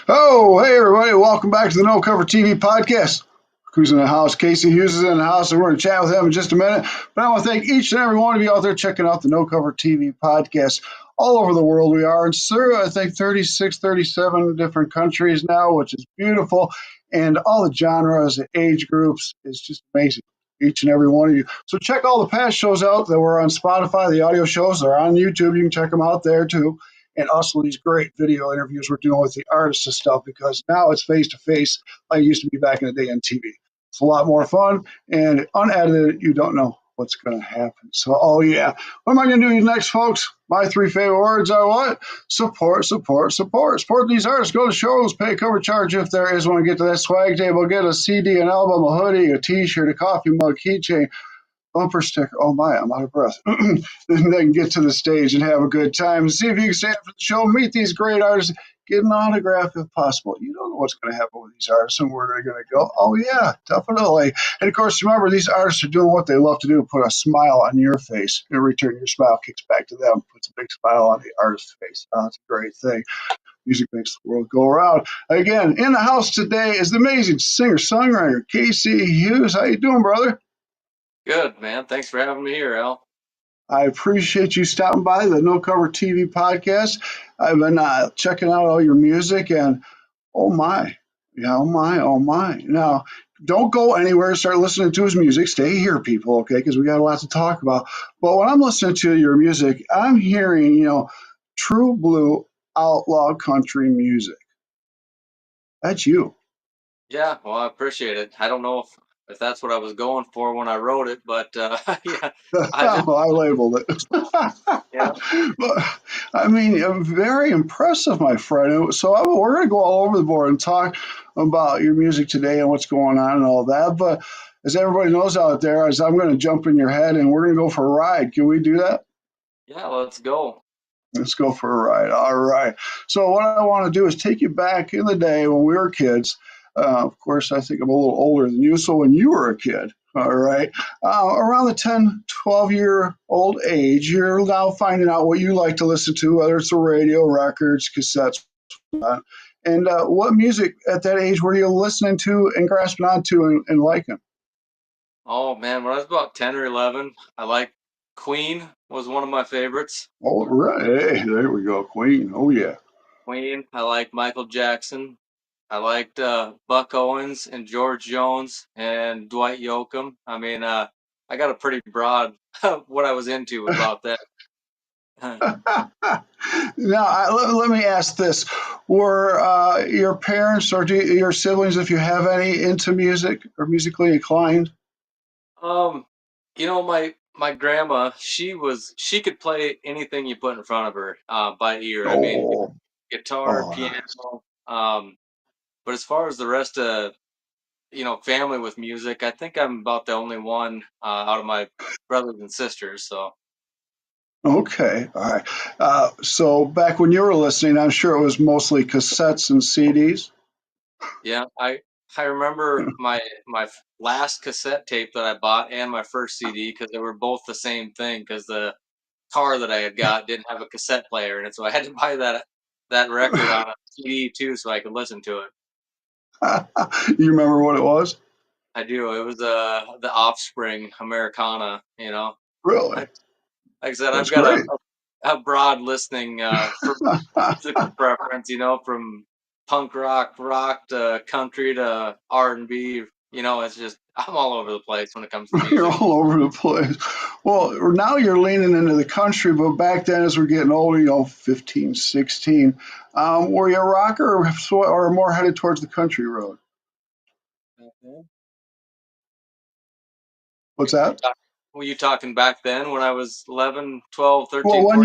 Oh, hey everybody, welcome back to the No Cover TV podcast. Who's in the house? KC Hughs is in the house, and we're going to chat with him in just a minute. But I want to thank each and every one of you out there checking out the No Cover TV podcast. All over the world we are. And sir, I think 36, 37 different countries now, which is beautiful. And all the genres, the age groups, is just amazing. Each and every one of you. So check all the past shows out that were on Spotify. The audio shows are on YouTube. You can check them out there too, and also these great video interviews we're doing with the artists and stuff, because now it's face to face like it used to be back in the day on TV. It's a lot more fun and unedited. You don't know what's going to happen. So, oh yeah, what am I going to do next, folks? My three favorite words are what? Support, support, support. Support these artists. Go to shows, pay a cover charge if there is one. Get to that swag table, get a CD, an album, a hoodie, a T-shirt, a coffee mug, keychain, bumper sticker. Oh my, I'm out of breath. Then they can get to the stage and have a good time. See if you can stand for the show, meet these great artists, get an autograph if possible. You don't know what's going to happen with these artists and where they're going to go. Oh yeah, definitely. And of course, remember, these artists are doing what they love to do, put a smile on your face. In return, your smile kicks back to them, puts a big smile on the artist's face. Oh, that's a great thing. Music makes the world go around. Again, in the house today is the amazing singer-songwriter, KC Hughs. How you doing, brother? Good, man. Thanks for having me here, Al. I appreciate you stopping by the No Cover TV podcast. I've been checking out all your music, and oh my, yeah, oh my, oh my. Now, don't go anywhere. Start listening to his music. Stay here, people, okay? Because we got a lot to talk about. But when I'm listening to your music, I'm hearing, true blue outlaw country music. That's you. Yeah, well, I appreciate it. I don't know if that's what I was going for when I wrote it, but yeah, I just I labeled it. yeah. But, I mean, very impressive, my friend. So we're going to go all over the board and talk about your music today and what's going on and all that. But as everybody knows out there, as I'm going to jump in your head and we're going to go for a ride. Can we do that? Yeah, let's go. Let's go for a ride. All right. So what I want to do is take you back in the day when we were kids. Of course, I think I'm a little older than you. So when you were a kid, all right, around the 10, 12-year old age, you're now finding out what you like to listen to, whether it's the radio, records, cassettes, and what music at that age were you listening to and grasping onto and liking? Oh man, when I was about 10 or 11, I liked Queen was one of my favorites. All right. Hey, there we go. Queen. Oh, yeah. Queen. I liked Michael Jackson. I liked Buck Owens and George Jones and Dwight Yoakam. I mean, I got a pretty broad what I was into about that. Now, let me ask this. Were your parents or your siblings, if you have any, into music or musically inclined? Um, my grandma, she could play anything you put in front of her, by ear. I mean, Oh, guitar, oh, nice. piano. But as far as the rest of, family with music, I think I'm about the only one out of my brothers and sisters. So Okay, all right. So back when you were listening, I'm sure it was mostly cassettes and CDs. yeah, I remember my last cassette tape that I bought and my first CD because they were both the same thing because the car that I had got didn't have a cassette player in it, so I had to buy that record on a CD too, so I could listen to it. You remember what it was? I do. It was the Offspring Americana. Really? Like I said, I've That's got great. a broad listening for musical preference. From punk rock to country to R&B. It's just I'm all over the place when it comes to You're music. all over the place. Well, now you're leaning into the country, but back then, as we're getting older, 15, 16, were you a rocker or more headed towards the country road? Mhm. What's that? Were you talking back then when I was 11, 12, Well, 13, 14? when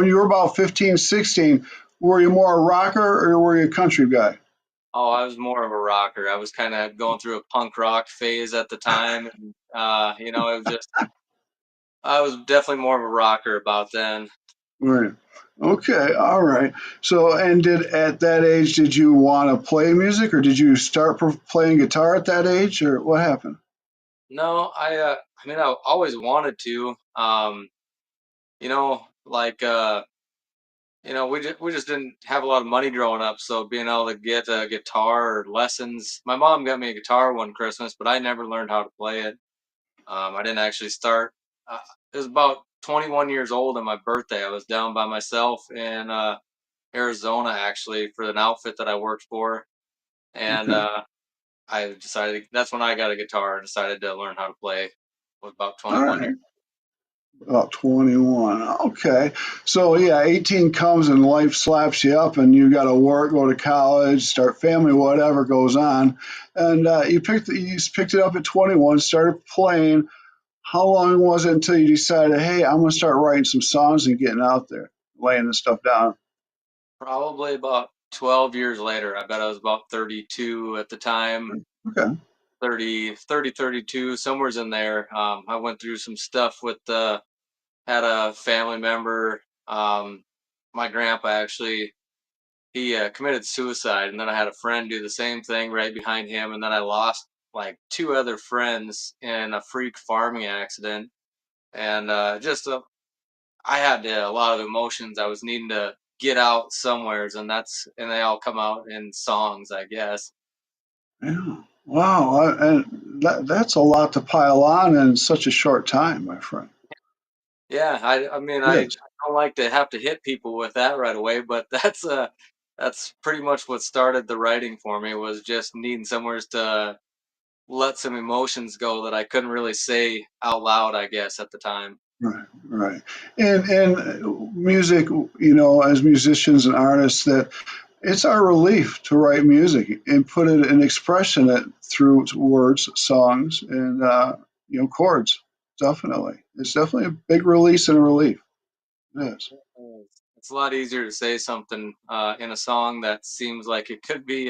you were about 15, 16, were you more a rocker or were you a country guy? Oh, I was more of a rocker. I was kind of going through a punk rock phase at the time, and it was just I was definitely more of a rocker about then. Right. Okay. All right. So, and at that age, did you want to play music or did you start playing guitar at that age or what happened? No, I mean, I always wanted to. Like we just didn't have a lot of money growing up, so being able to get a guitar or lessons. My mom got me a guitar one Christmas, but I never learned how to play it. I didn't actually start. Uh, it was about 21 years old on my birthday. I was down by myself in Arizona actually for an outfit that I worked for, and Okay. I decided that's when I got a guitar and decided to learn how to play. With about All 21 right. years. About 21. Okay. So yeah, 18 comes and life slaps you up and you got to work, go to college, start family, whatever goes on. And you picked it up at 21, started playing. How long was it until you decided, hey, I'm going to start writing some songs and getting out there, laying this stuff down? Probably about 12 years later. I bet I was about 32 at the time. Okay. 32, somewhere's in there. I went through some stuff with had a family member. My grandpa actually, he committed suicide, and then I had a friend do the same thing right behind him, and then I lost like two other friends in a freak farming accident, and I had a lot of emotions I was needing to get out somewheres, and they all come out in songs, I guess. Yeah. Wow. And that's a lot to pile on in such a short time, my friend. Yeah, I mean I Yes. don't like to have to hit people with that right away, but that's pretty much what started the writing for me was just needing somewheres to let some emotions go that I couldn't really say out loud, I guess, at the time. Right, right. And music, as musicians and artists, that it's our relief to write music and put it and expression it through words, songs, and chords. Definitely, it's definitely a big release and a relief. It is. It's a lot easier to say something in a song that seems like it could be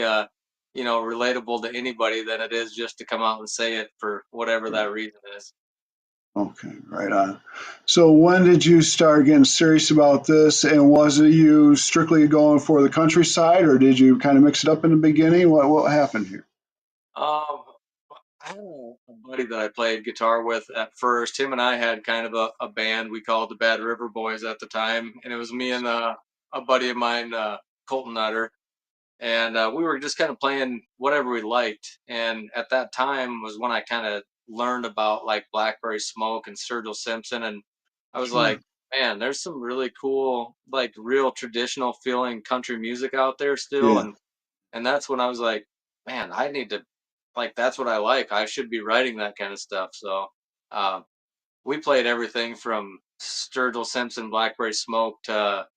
relatable to anybody than it is just to come out and say it for whatever that reason is. Okay, right on. So when did you start getting serious about this? And was it you strictly going for the countryside, or did you kind of mix it up in the beginning? What happened here? Um, I had a buddy that I played guitar with at first. Him and I had kind of a band we called the Bad River Boys at the time, and it was me and a buddy of mine, Colton Nutter, and we were just kind of playing whatever we liked. And at that time was when I kind of learned about like Blackberry Smoke and Sturgill Simpson, and I was like, Sure. man, there's some really cool, like real traditional feeling country music out there still, Yeah. and that's when I was like, man, I need to like that's what I like. I should be writing that kind of stuff. So uh, we played everything from Sturgill Simpson, Blackberry Smoke to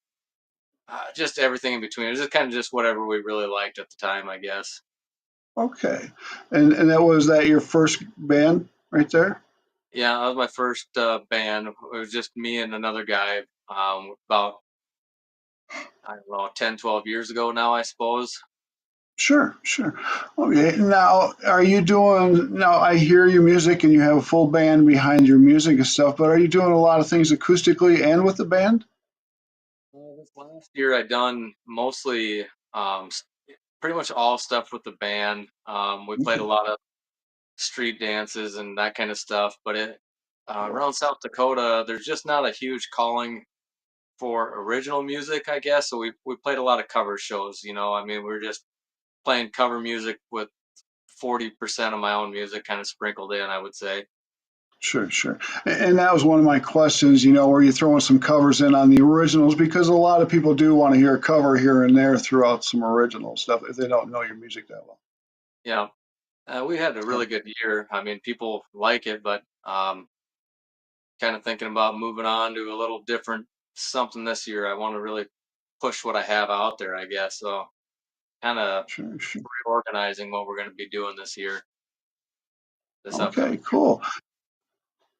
just everything in between. It was just kind of just whatever we really liked at the time, I guess. Okay. And that was that your first band right there? Yeah, that was my first band. It was just me and another guy about, I don't know, 10, 12 years ago now, I suppose. Sure, sure. Okay. Now, are you doing, now I hear your music and you have a full band behind your music and stuff, but are you doing a lot of things acoustically and with the band? This last year, I done mostly pretty much all stuff with the band. We played a Okay. lot of street dances and that kind of stuff. But around South Dakota, there's just not a huge calling for original music, I guess. So we played a lot of cover shows. I mean, we were just playing cover music with 40% of my own music kind of sprinkled in, I would say. Sure, sure. And that was one of my questions, where you throwing some covers in on the originals because a lot of people do want to hear a cover here and there throughout some original stuff if they don't know your music that well. Yeah, we had a So, really good year. I mean, people like it, but kind of thinking about moving on to a little different something this year. I want to really push what I have out there, I guess. So kind of sure, sure. reorganizing what we're going to be doing this year, this Okay, upcoming cool.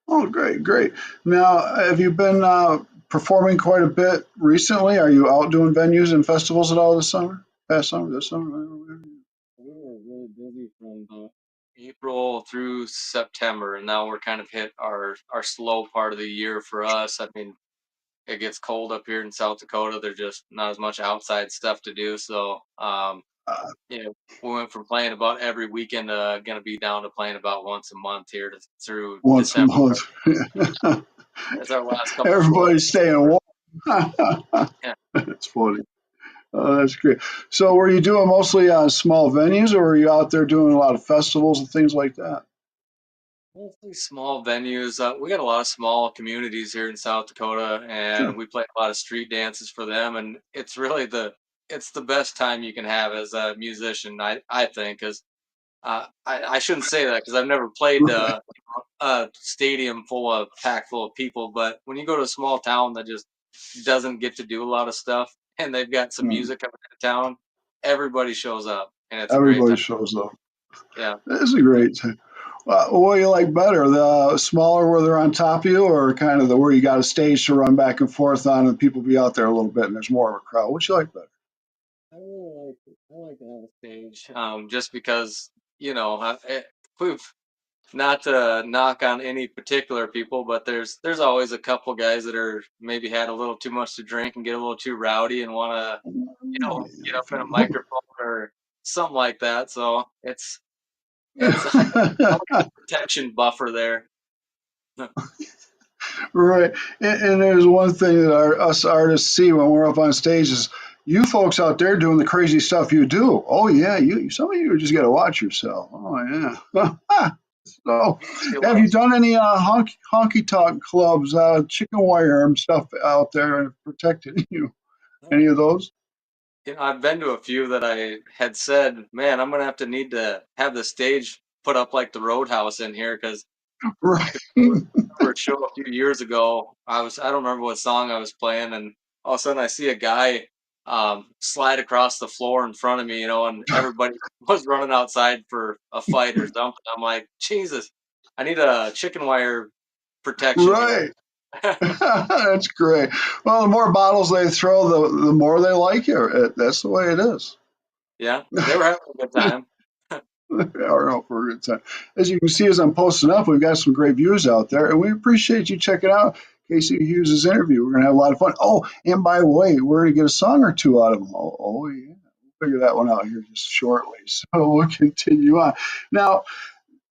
Oh, great, great. Now, have you been performing quite a bit recently? Are you out doing venues and festivals at all this summer? Past summer, this summer? year. We were really busy from April through September, and now we're kind of hit our slow part of the year for us. I mean, it gets cold up here in South Dakota. There's just not as much outside stuff to do. So, Uh, we went from playing about every weekend to going to be down to playing about once a month here through once a December. month. That's our last couple slow. Everybody's staying warm. Yeah. That's funny. Oh, that's great. So, were you doing mostly on small venues, or were you out there doing a lot of festivals and things like that? Mostly small venues. We got a lot of small communities here in South Dakota, and Sure. we play a lot of street dances for them. And it's really it's the best time you can have as a musician, I think. Because I shouldn't say that because I've never played Right. a stadium packed full of people. But when you go to a small town that just doesn't get to do a lot of stuff, and they've got some Mm. music coming into town, everybody shows up, and it's a great Everybody time. shows up. Yeah. This is a great time. What do you like better, the smaller where they're on top of you, or kind of the where you got a stage to run back and forth on, and people be out there a little bit, and there's more of a crowd? What you like better? I like to have a stage, just because we've not to knock on any particular people, but there's always a couple guys that are maybe had a little too much to drink and get a little too rowdy and want to get up in a microphone or something like that. So it's I like a protection buffer there. Right. And there's one thing that us artists see when we're up on stage is you folks out there doing the crazy stuff you do. Oh yeah, you some of you just got to watch yourself. Oh yeah. So, You see a have lot of you done any honky tonk clubs, chicken wire and stuff out there and protected you? Any of those? I've been to a few that I had said, man, I'm gonna have to need to have the stage put up like the Roadhouse in here because Right. remember a show a few years ago. I don't remember what song I was playing, and all of a sudden I see a guy slide across the floor in front of me, and everybody was running outside for a fight or something. I'm like, Jesus, I need a chicken wire protection here. Right. That's great. Well, the more bottles they throw, the more they like you. That's the way it is. Yeah, they were having a good time. Are out for a good time. As you can see, as I'm posting up, we've got some great views out there, and we appreciate you checking out KC Hughes's interview. We're going to have a lot of fun. Oh, and by the way, we're going to get a song or two out of him. Oh yeah. We'll figure that one out here just shortly. So we'll continue on. Now,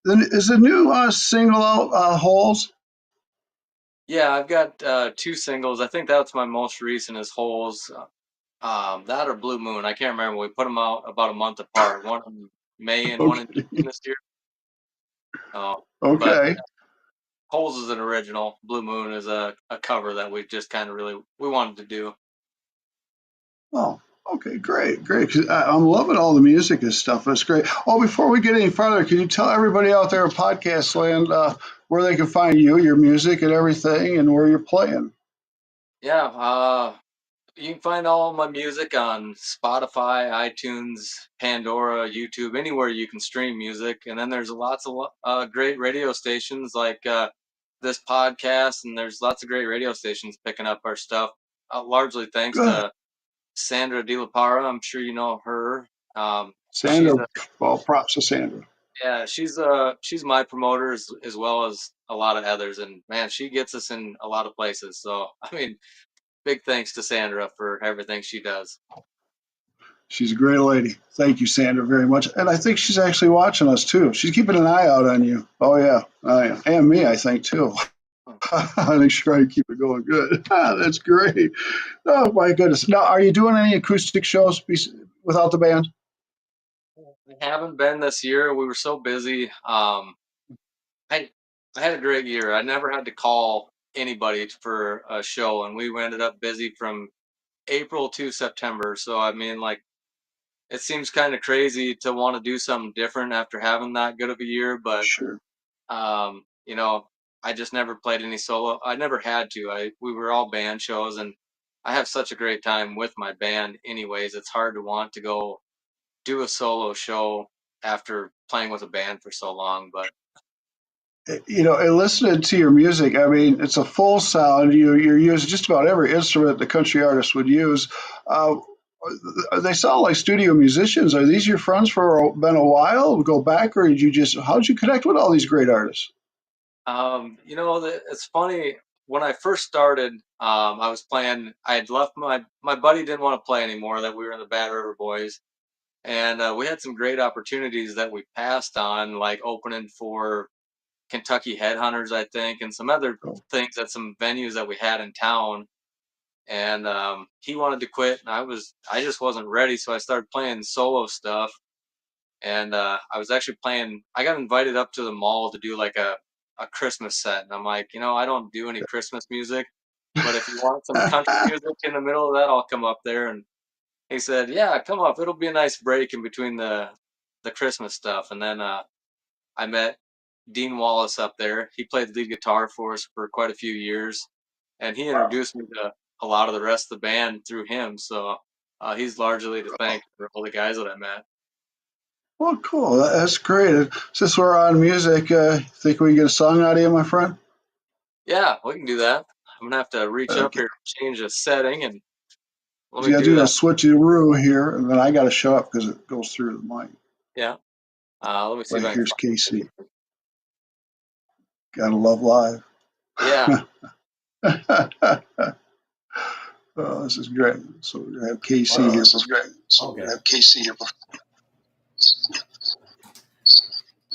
is the new single out, Holes? Yeah, I've got two singles. I think that's my most recent is Holes. That or Blue Moon. I can't remember. We put them out about a month apart. One in May and one in Okay. June this year. Uh, but Okay. Holes is an original. Blue Moon is a cover that we just kind of really we wanted to do. Oh, okay, great, great. 'Cause I'm loving all the music and stuff. That's great. Oh, before we get any further, can you tell everybody out there in podcast land where they can find you, your music, and everything, and where you're playing? Yeah, you can find all my music on Spotify, iTunes, Pandora, YouTube, anywhere you can stream music. And then there's lots of great radio stations like this podcast, and there's lots of great radio stations picking up our stuff. Largely thanks Good, to Sandra De La Parra. I'm sure you know her. She's Sandra. Well, props to Sandra. Yeah, she's my promoter as well as a lot of others, and man, she gets us in a lot of places. So I mean, big thanks to Sandra for everything she does. She's a great lady. Thank you, Sandra, very much. And I think she's actually watching us too. She's keeping an eye out on you. Oh yeah, and me, I think too. I think she's trying to keep it going good. That's great. Oh my goodness. Now, are you doing any acoustic shows without the band? I haven't been this year. We were so busy. I I had a great year. I never had to call anybody for a show, and we ended up busy from April to September. So I mean, like, it seems kind of crazy to want to do something different after having that good of a year, but Sure. Um, you know, I just never played any solo. I never had to. I We were all band shows, and I have such a great time with my band. Anyways, it's hard to want to go do a solo show after playing with a band for so long. But And listening to your music, I mean, it's a full sound. You're using just about every instrument the country artist would use. Uh, they sound like studio musicians. Are these your friends for been a while? Go back, or did you just? How did you connect with all these great artists? it's funny. When I first started, I was playing. I had left my buddy didn't want to play anymore. That we were in the Bad River Boys, and we had some great opportunities that we passed on, like opening for Kentucky Headhunters, I think, and some other things at some venues that we had in town. and he wanted to quit, and I just wasn't ready, so I started playing solo stuff, and I was actually playing. I got invited up to the mall to do like a Christmas set, and I'm like, I don't do any Christmas music, but if you want some country music in the middle of that, I'll come up there. And he said, "Yeah, come up. It'll be a nice break in between the Christmas stuff." And then I met Dean Wallace up there. He played lead guitar for us for quite a few years, and he introduced me to a lot of the rest of the band through him. So he's largely to thank for all the guys that I met. Well, cool. That's great. Since we're on music, think we can get a song out of you, my friend? Yeah, we can do that. I'm gonna have to reach up Okay. here, change the setting, and let You me got to do do a that. switcheroo here, and then I got to show up because it goes through the mic. Yeah. Let me see if Right I can here's find KC. it. Gotta love live. Yeah. Oh, this is great. So we're gonna have KC Well, here. this is great. So we Okay. have KC here.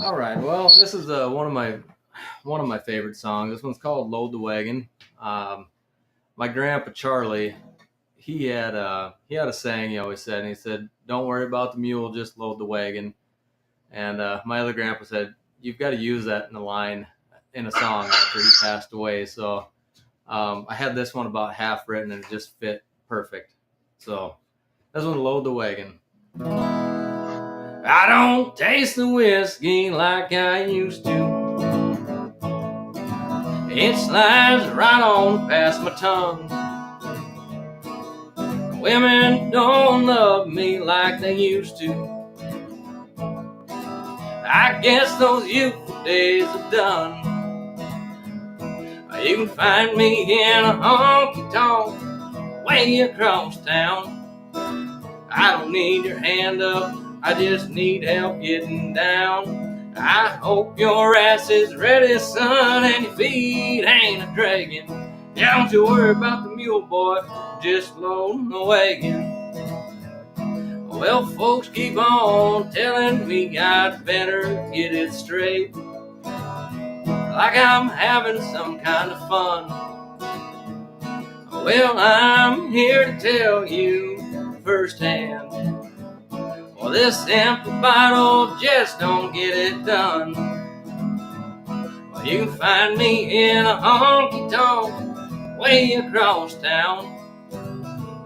All right. Well, this is one of my favorite songs. This one's called "Load the Wagon." Um, my grandpa Charlie, he had a saying he always said, and he said, "Don't worry about the mule, just load the wagon." And my other grandpa said, "You've got to use that in a line in a song after he passed away." So I had this one about half written, and it just fit perfect. So this one, "Load the Wagon." I don't taste the whiskey like I used to. It slides right on past my tongue. Women don't love me like they used to. I guess those youthful days are done. You can find me in a honky tonk way across town. I don't need your hand up, I just need help getting down. I hope your ass is ready, son, and your feet ain't a dragging. Yeah, don't you worry about the mule, boy, just loading the wagon. Well, folks keep on telling me I'd better get it straight, like I'm having some kind of fun. Well, I'm here to tell you firsthand, well, this empty bottle just don't get it done. Well, you can find me in a honky tonk way across town.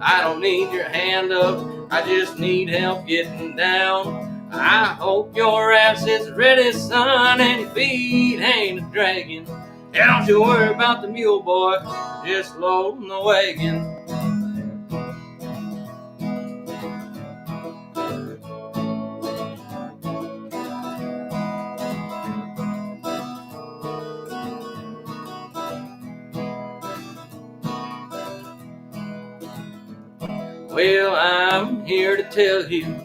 I don't need your hand up, I just need help getting down. I hope your ass is ready, son, and your feet ain't a dragging. Yeah, don't you worry about the mule, boy, just loading the wagon. Well, I'm here to tell you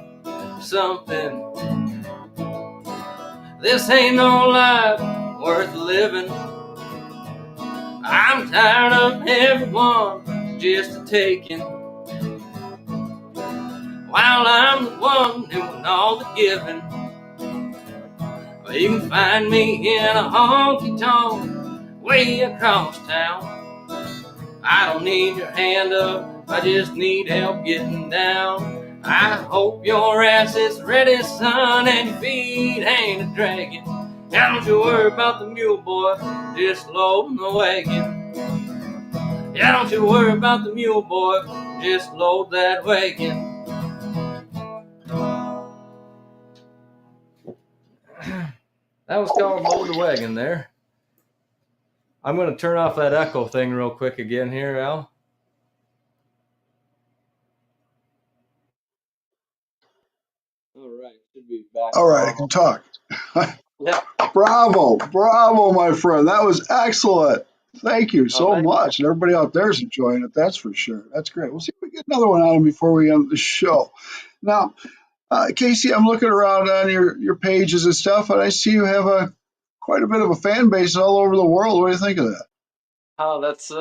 something. This ain't no life worth living. I'm tired of everyone just a taking, while I'm the one doing all the giving. Well, you can find me in a honky tonk way across town. I don't need your hand up, I just need help getting down. I hope your ass is ready, son, and your feet ain't a dragging. Now don't you worry about the mule, boy, just loading the wagon. Yeah, don't you worry about the mule, boy, just load that wagon. That was called "Load the Wagon" there. I'm going to turn off that echo thing real quick again here, Al. All right, should be back All to right, I can normal. talk. Yeah. Bravo, my friend. That was excellent. Thank you Oh, so thank you. much. And everybody out there is enjoying it. That's for sure. That's great. We'll see if we get another one on before we end the show. Now, Casey, I'm looking around on your pages and stuff, and I see you have quite a bit of a fan base all over the world. What do you think of that? Oh, that's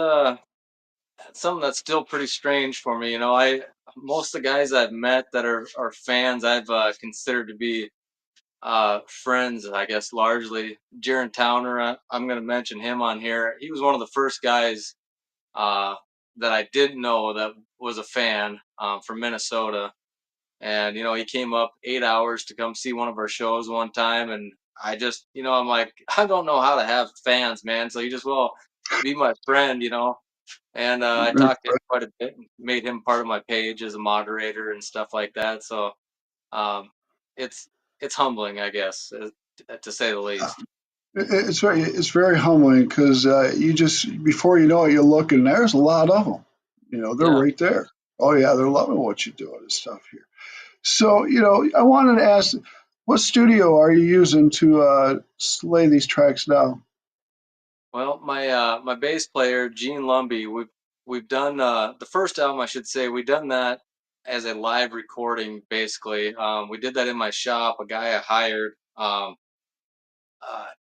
something that's still pretty strange for me. I most of the guys I've met that are fans I've considered to be friends, I guess, largely. Jaron Towner, I'm going to mention him on here. He was one of the first guys uh, that I didn't know that was a fan from Minnesota. And, he came up 8 hours to come see one of our shows one time. And I just, I'm like, I don't know how to have fans, man. So you just will be my friend, And I talked to him quite a bit and made him part of my page as a moderator and stuff like that. So um, it's it's humbling, I guess, to say the least. It's very humbling because you just before you know it, you look and there's a lot of them. They're Yeah. right there. Oh yeah, they're loving what you're doing and stuff here. So I wanted to ask, what studio are you using to lay these tracks down? Well, my bass player Gene Lumby, we've done the first album, I should say, we've done that as a live recording basically. We did that in my shop. A guy I hired, uh,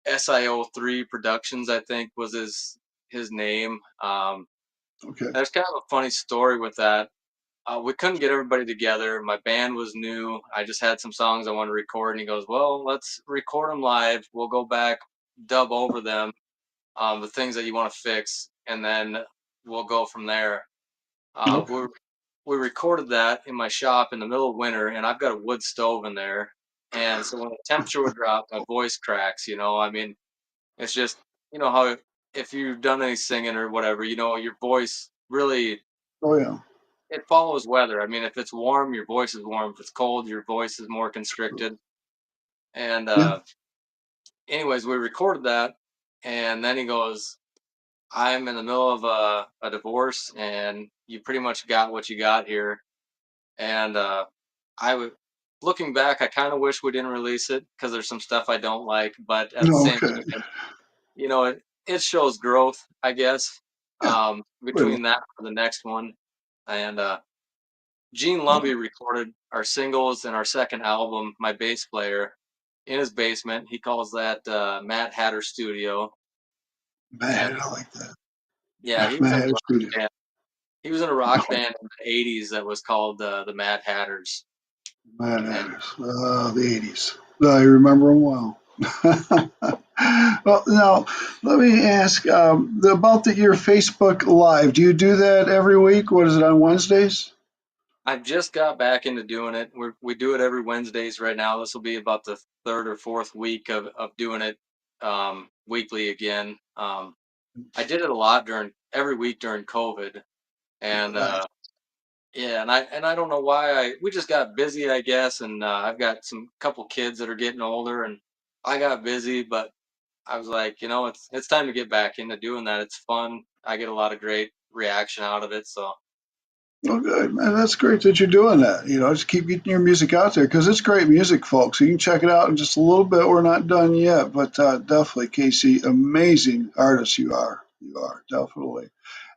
SIO3 Productions, I think was his name. Okay. There's kind of a funny story with that. We couldn't get everybody together. My band was new. I just had some songs I wanted to record, and he goes, "Well, let's record them live. We'll go back, dub over them, the things that you want to fix, and then we'll go from there." Okay. We recorded that in my shop in the middle of winter, and I've got a wood stove in there, and so when the temperature would drop, my voice cracks. I mean, it's just how if you've done any singing or whatever, your voice really Oh yeah. it follows weather. I mean, if it's warm, your voice is warm. If it's cold, your voice is more constricted. And Yeah. anyways, we recorded that, and then he goes, "I'm in the middle of a divorce, and you pretty much got what you got here." And I would, looking back, I kind of wish we didn't release it because there's some stuff I don't like, but at the No. same Okay. time, it shows growth, I guess, Yeah. Wait. between that and the next one. And Gene Oh, Lumby recorded our singles and our second album, my bass player, in his basement. He calls that Matt Hatter Studio. And man, I like that. yeah, he was in Man, a it's rock pretty. band. He was in a rock band in the '80s that was called the Mad Hatters. Man, And the '80s. I remember them well. Well, now let me ask about your Facebook Live. Do you do that every week? What is it on Wednesdays? I just got back into doing it. We do it every Wednesdays right now. This will be about the third or fourth week of doing it weekly again. I did it a lot every week during COVID, and Right. yeah, and I don't know why we just got busy, I guess, and I've got some couple kids that are getting older, and I got busy, but I was like, it's time to get back into doing that. It's fun. I get a lot of great reaction out of it, so Oh, good, man. That's great that you're doing that. Just keep getting your music out there because it's great music, folks. You can check it out in just a little bit. We're not done yet, but definitely, Casey, amazing artist you are. You are, definitely.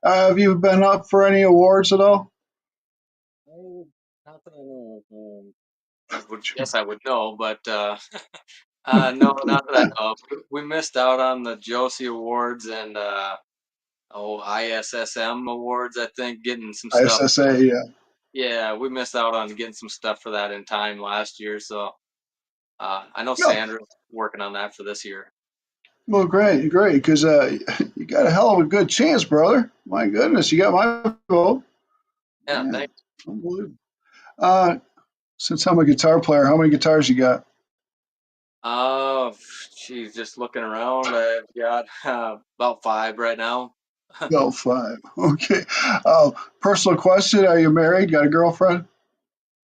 Have you been up for any awards at all? not that I know of. I would guess I would know, but no, not that I know of. We missed out on the Josie Awards and ISSM Awards. I think getting some stuff. ISSA, yeah. Yeah, we missed out on getting some stuff for that in time last year. So I know No, Sandra's working on that for this year. well, great, great, because you got a hell of a good chance, brother. My goodness, you got my vote. Yeah, Yeah, thanks. unbelievable. Uh, since I'm a guitar player, how many guitars you got? She's just looking around. I've got about 5 right now. No, five. Okay. Uh, Personal question: are you married? Got a girlfriend?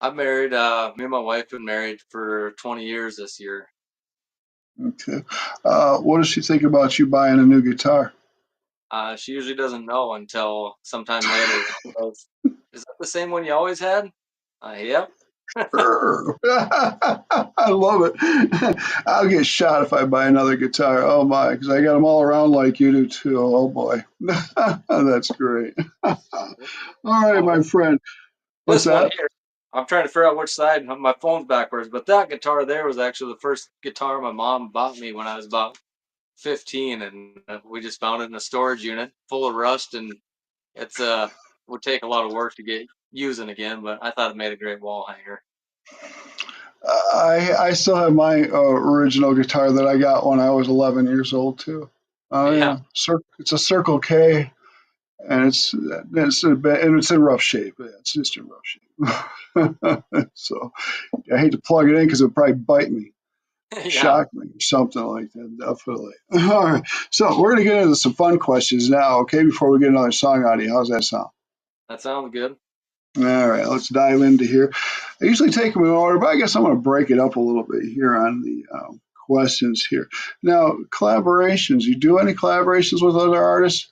I'm married. Me and my wife been married for 20 years this year. Okay. What does she think about you buying a new guitar? She usually doesn't know until sometime later. She goes, "Is that the same one you always had?" Yep. I love it. I'll get shot if I buy another guitar. Oh my, because I got them all around like you do too. Oh boy, that's great. All right, Oh, my friend. What's this one that? here. I'm trying to figure out which side. My phone's backwards, but that guitar there was actually the first guitar my mom bought me when I was about 15, and we just found it in a storage unit full of rust, and it's would take a lot of work to get using again. But I thought it made a great wall hanger. I still have my original guitar that I got when I was 11 years old too. Oh Yeah. yeah, it's a Circle K. and it's in rough shape. Yeah, it's just in rough shape. So I hate to plug it in because it'll probably bite me, Yeah, shock me, or something like that. Definitely. All right. So we're gonna get into some fun questions now, okay? Before we get another song out of you, how's that sound? that sounds good. All right, let's dive into here. I usually take them in order, but I guess I'm going to break it up a little bit here on the questions here. Now, collaborations. You do any collaborations with other artists?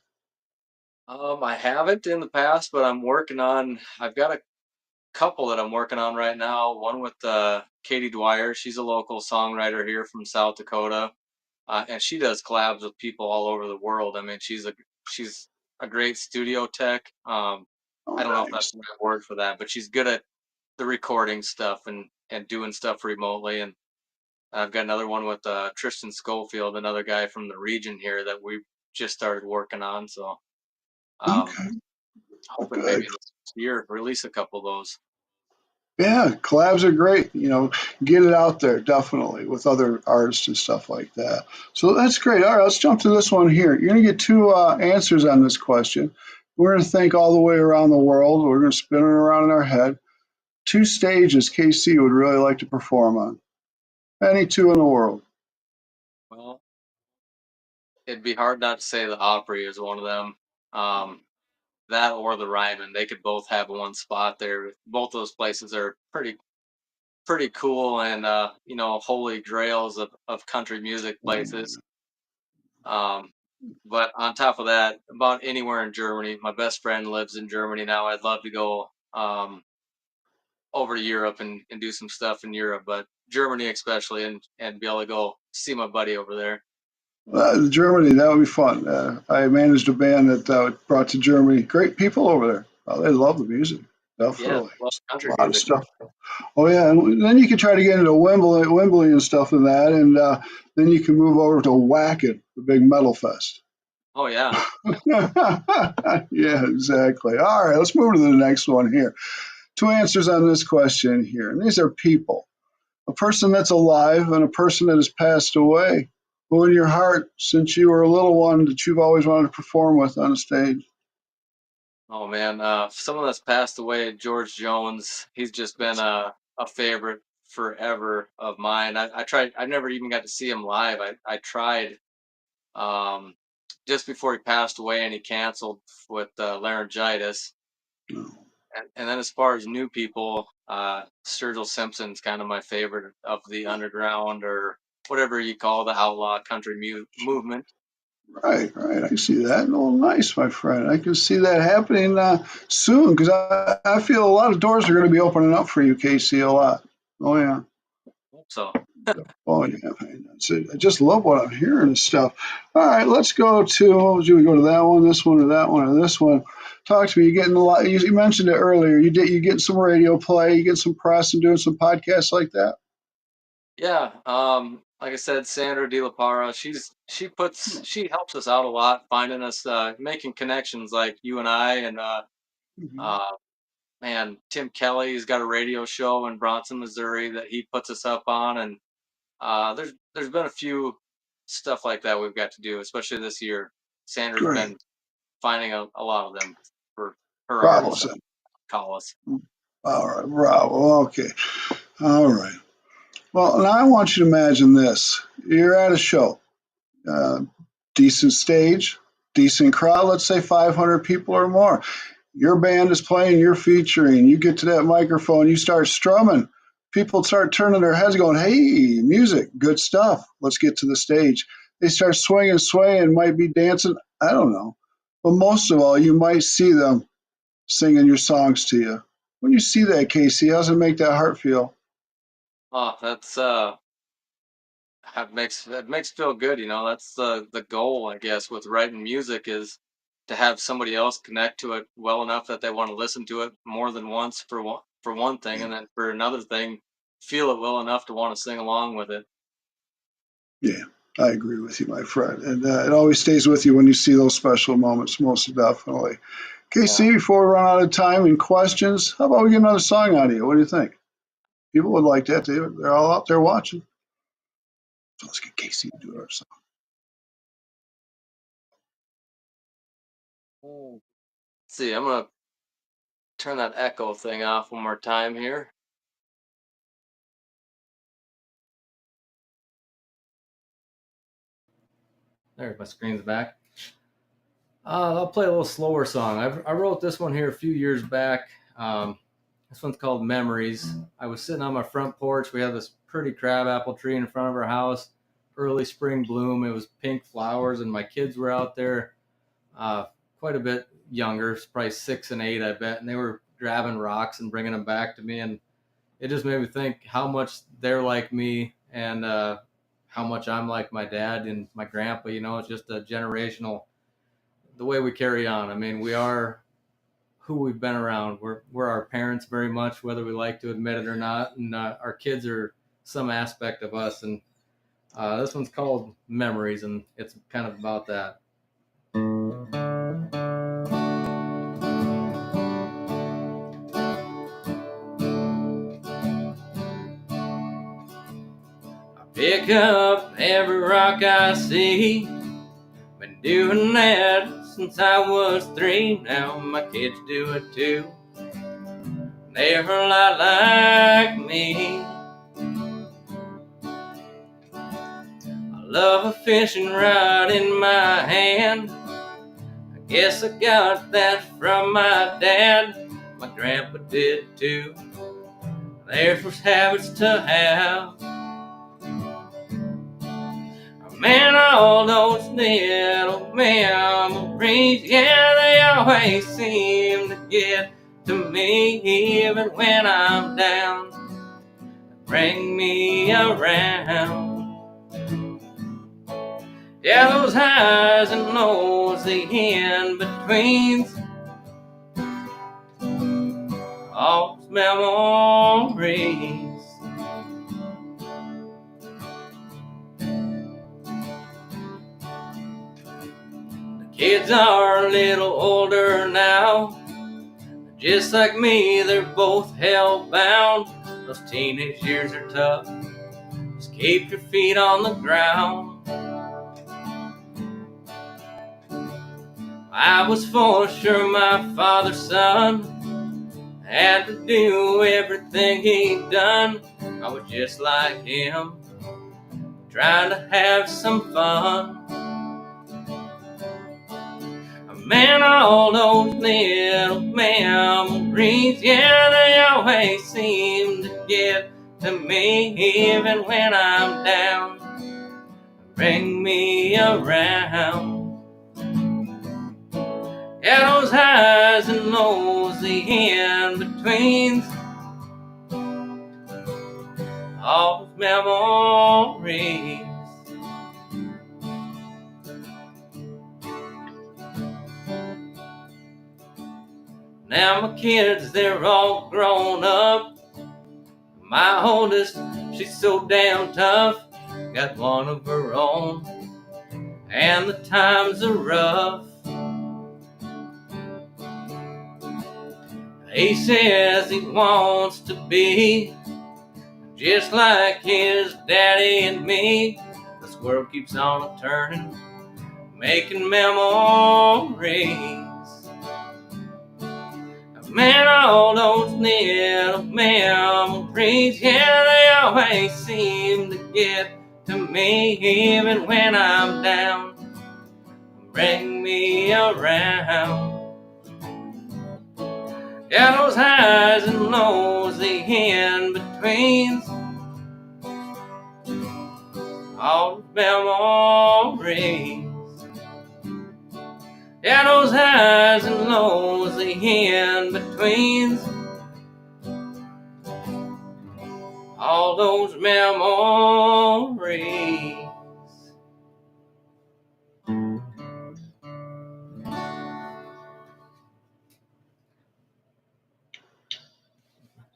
I haven't in the past, but I've got a couple that I'm working on right now. One with Katie Dwyer. She's a local songwriter here from South Dakota, and she does collabs with people all over the world. I mean, she's a great studio tech. Oh, I don't know if that's nice. the right word for that, but she's good at the recording stuff and doing stuff remotely. And I've got another one with Tristan Schofield, another guy from the region here that we just started working on. So um, Okay, hoping maybe good. this year release a couple of those. Yeah, collabs are great. Get it out there definitely with other artists and stuff like that. So that's great. All right, let's jump to this one here. You're going to get two answers on this question. We're going to think all the way around the world. We're going to spin it around in our head. Two stages KC would really like to perform on. Any two in the world. Well, it'd be hard not to say the Opry is one of them. Um, that or the Ryman, they could both have one spot there. Both those places are pretty cool and holy grails of country music places. Um, but on top of that, about anywhere in Germany, my best friend lives in Germany now. I'd love to go over to Europe and do some stuff in Europe, but Germany especially, and be able to go see my buddy over there. Germany, that would be fun. I managed a band that brought to Germany. Great people over there. They love the music, Yeah, definitely. love country A lot of music. stuff. Oh yeah, and then you can try to get into Wembley and stuff and that, and then you can move over to Wacken, the big metal fest. Oh yeah. Yeah, exactly. All right, let's move to the next one here. Two answers on this question here, and these are people. A person that's alive and a person that has passed away. Who in your heart, since you were a little one, that you've always wanted to perform with on a stage? Oh man, someone that's passed away, George Jones. He's just been a favorite forever of mine. I tried. I never even got to see him live. I tried um, just before he passed away, and he canceled with laryngitis. No. And then as far as new people, Sturgill Simpson's kind of my favorite of the underground or whatever you call the outlaw country movement. Right, right. I see that. Oh, nice, my friend. I can see that happening soon because I feel a lot of doors are going to be opening up for you, Casey, a lot. Oh, yeah. Hope so. Oh, yeah. That's it. I just love what I'm hearing and stuff. All right, let's go to, what should we go to that one, this one, or that one, or this one? Talk to me. You're getting a lot. You mentioned it earlier. You getting some radio play, you get some press and doing some podcasts like that? Yeah, like I said, Sandra De La Parra, she helps us out a lot, finding us, making connections like you and I, and Mhm. uh, man, Tim Kelly's got a radio show in Bronson, Missouri that he puts us up on, and there's been a few stuff like that we've got to do, especially this year. Sandra's Great. been finding a lot of them for her Bravo, artists that son. call us. All right, bravo. Okay. All right. Well, now I want you to imagine this. You're at a show, uh, decent stage, decent crowd, let's say 500 people or more. Your band is playing, you're featuring, you get to that microphone, you start strumming. People start turning their heads going, hey, music, good stuff. Let's get to the stage. They start swinging, swaying, might be dancing. I don't know. But most of all, you might see them singing your songs to you. When you see that, Casey, how does it make that heart feel? Oh, that's that makes feel good, you know. That's the goal, I guess, with writing music is to have somebody else connect to it well enough that they want to listen to it more than once for one thing, Yeah, and then for another thing, feel it well enough to want to sing along with it. yeah, I agree with you, my friend. And it always stays with you when you see those special moments, most definitely. Yeah. KC, before we run out of time and questions, how about we get another song out of you? What do you think? People would like that. They're all out there watching. So let's get Casey to do our song. see, I'm gonna turn that echo thing off one more time here. There, my screen's back. I'll play a little slower song. I wrote this one here a few years back. This one's called Memories. I was sitting on my front porch. We have this pretty crabapple tree in front of our house. Early spring bloom. It was pink flowers, and my kids were out there, quite a bit younger, probably 6 and 8, I bet. And they were grabbing rocks and bringing them back to me. And it just made me think how much they're like me and how much I'm like my dad and my grandpa. You know, it's just a generational, the way we carry on. I mean, we are who we've been around. We're our parents very much, whether we like to admit it or not. And our kids are some aspect of us. And this one's called Memories, and it's kind of about that. Pick up every rock I see. Been doing that since I was 3. Now my kids do it too. They're a lot like me. I love a fishing rod in my hand. I guess I got that from my dad. My grandpa did too. Theirs was habits to have. Man, all those little memories, yeah, they always seem to get to me, even when I'm down. Bring me around. Yeah, those highs and lows, the in-betweens, all those memories. Kids are a little older now. Just like me, they're both hell-bound. Those teenage years are tough. Just keep your feet on the ground. I was for sure my father's son. Had to do everything he'd done. I was just like him, trying to have some fun. Man, all those little memories, yeah, they always seem to get to me, even when I'm down. Bring me around. Yeah, those highs and lows, the in-betweens, all those memories. Now my kids, they're all grown up. My oldest, she's so damn tough. Got one of her own, and the times are rough. He says he wants to be just like his daddy and me. This world keeps on turning, making memories. Man, all those little memories, yeah, they always seem to get to me, even when I'm down. Bring me around. Yeah, those highs and lows, the in-betweens, all the memories. Yeah, those highs and lows, the in-betweens, all those memories.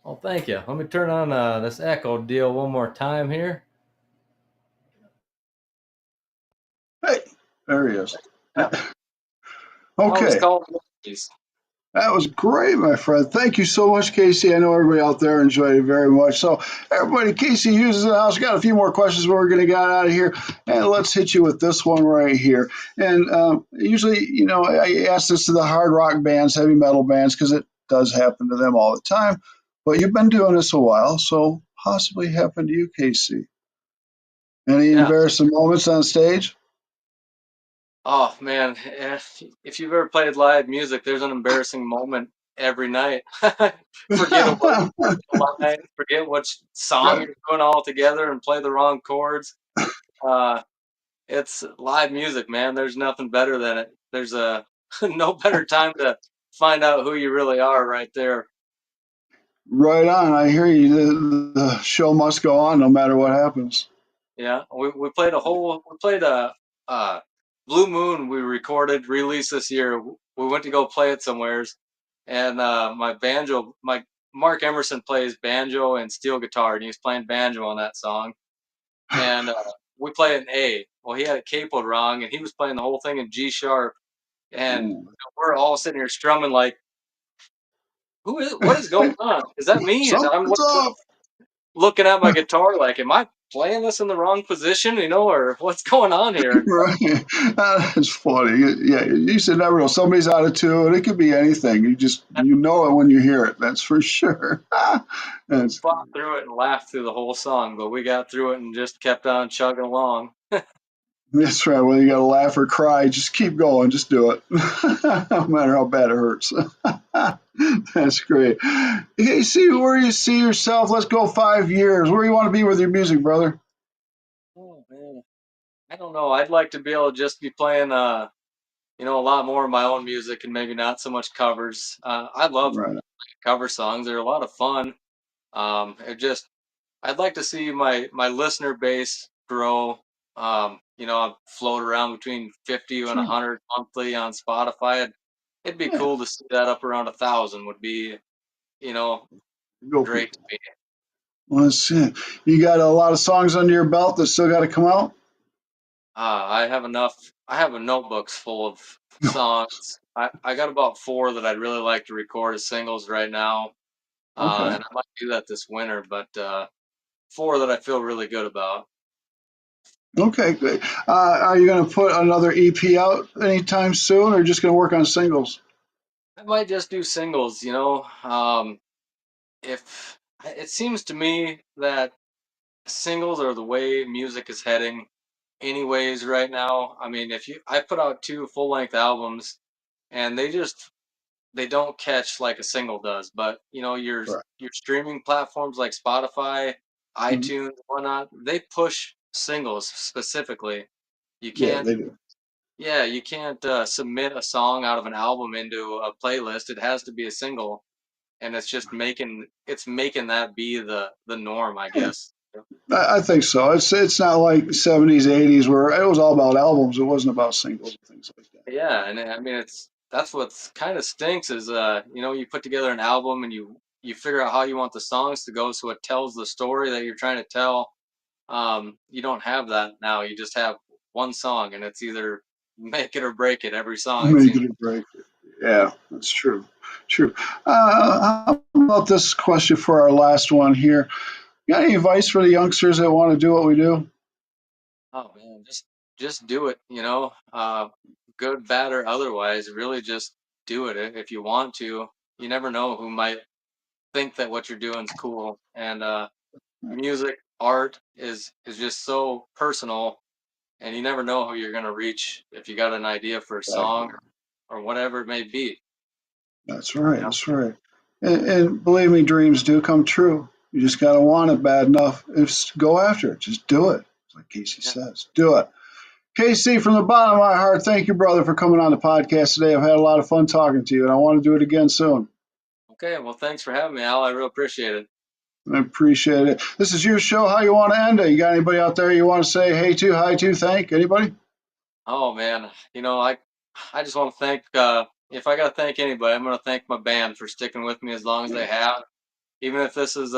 Well, thank you. Let me turn on this echo deal one more time here. Hey, there he is. Yeah. Okay. It's called Memories. That was great, my friend. Thank you so much, Casey. I know everybody out there enjoyed it very much. So, everybody, Casey Hughes is in the house. Got a few more questions, but we're going to get out of here. And let's hit you with this one right here. And usually, I ask this to the hard rock bands, heavy metal bands, because it does happen to them all the time. But you've been doing this a while, so possibly happened to you, Casey. Any Yeah. embarrassing moments on stage? Oh man, if you've ever played live music, there's an embarrassing moment every night. Forget a word, forget a line, forget what song Right. you're doing all together, and play the wrong chords. Uh, it's live music, man. There's nothing better than it. There's a no better time to find out who you really are right there. Right on. I hear you. The show must go on no matter what happens. Yeah, we played a uh Blue Moon we recorded released this year. We went to go play it somewheres, and my Mark Emerson plays banjo and steel guitar, and he was playing banjo on that song. And we play it in A. Well, he had it capoed wrong, and he was playing the whole thing in G sharp, and Ooh. we're all sitting here strumming like, what is going on? Is that me? And I'm Something's up. looking at my guitar like, am I playing this in the wrong position, or what's going on here? Right. That's funny. Yeah, you should never know. Somebody's out of tune. It could be anything. You know it when you hear it. That's for sure. That's Fought through it and laughed through the whole song, but we got through it and just kept on chugging along. that's right. Whether you got to laugh or cry, just keep going. Just do it, no matter how bad it hurts. That's great. Hey, see where you see yourself. Let's go 5 years. Where you want to be with your music, brother? Oh man, I don't know. I'd like to be able to just be playing, a lot more of my own music and maybe not so much covers. I love Right. cover songs; they're a lot of fun. I'd like to see my listener base grow. I float around between 50 and Sure. 100 monthly on Spotify. It'd be Yeah. cool to see that up around 1,000 would be, you know, Go great to people. me. Let's see. You got a lot of songs under your belt that still got to come out? I have enough. I have a notebooks full of songs. I got about four that I'd really like to record as singles right now, Okay. and I might do that this winter. But four that I feel really good about. Okay, great. Are you going to put another EP out anytime soon or just going to work on singles? I might just do singles. If it seems to me that singles are the way music is heading, anyways, right now. I mean, if you, I put out two full length albums, and they don't catch like a single does. But Right. your streaming platforms like Spotify, Mhm. iTunes, whatnot, they push singles specifically. You Yeah, can't, they do. yeah, you can't submit a song out of an album into a playlist. It has to be a single, and it's making that be the norm, I Yeah, guess. I think so. It's not like 70s, 80s where it was all about albums. It wasn't about singles and things like that. Yeah, and I mean that's what's kind of stinks is you put together an album and you figure out how you want the songs to go so it tells the story that you're trying to tell. You don't have that now. You just have one song and it's either make it or break it every song it Make seems. it a break. Yeah, that's true. True. How about this question for our last one here? You got any advice for the youngsters that want to do what we do? Oh man, just do it, good, bad or otherwise, really just do it if you want to. You never know who might think that what you're doing is cool. And music, art is just so personal, and you never know who you're gonna reach if you got an idea for a song Exactly. or whatever it may be. That's right. You know? That's right. And believe me, dreams do come true. You just got to want it bad enough. Just go after it. Just do it. Like Casey Yeah. says, do it. KC, from the bottom of my heart, thank you, brother, for coming on the podcast today. I've had a lot of fun talking to you, and I want to do it again soon. Okay, well, thanks for having me, Al. I really appreciate it. I appreciate it. This is your show. How you want to end it? You got anybody out there you want to say hey to, hi to, thank? Anybody? Oh man, I just want to thank. If I got to thank anybody, I'm gonna thank my band for sticking with me as long as they have. Even if this is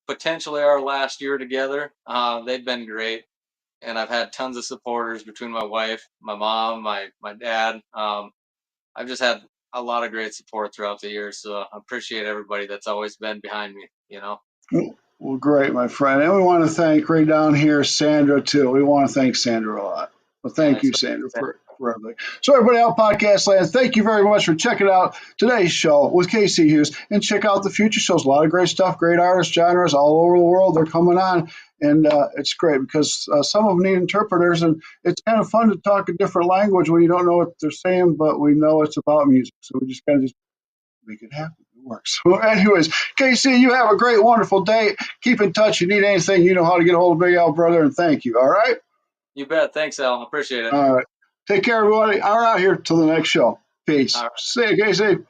potentially our last year together, they've been great, and I've had tons of supporters between my wife, my mom, my dad. I've just had a lot of great support throughout the years. So I appreciate everybody that's always been behind me, you know. Well, great, my friend. And we want to thank right down here Sandra, too. We want to thank Sandra a lot. Well, thank you, Sandra, for everything. So, everybody out podcast land, thank you very much for checking out today's show with KC Hughs. And check out the future shows. A lot of great stuff, great artists, genres all over the world. They're coming on. And it's great because some of them need interpreters. And it's kind of fun to talk a different language when you don't know what they're saying, but we know it's about music. So we just kind of just make it happen. It works. Well, anyways, KC, you have a great, wonderful day. Keep in touch. You need anything, you know how to get a hold of Big Al, brother, and thank you. All right? You bet. Thanks, Al. Appreciate it. All right. Take care, everybody. All right, here till the next show. Peace. All right. See you, KC.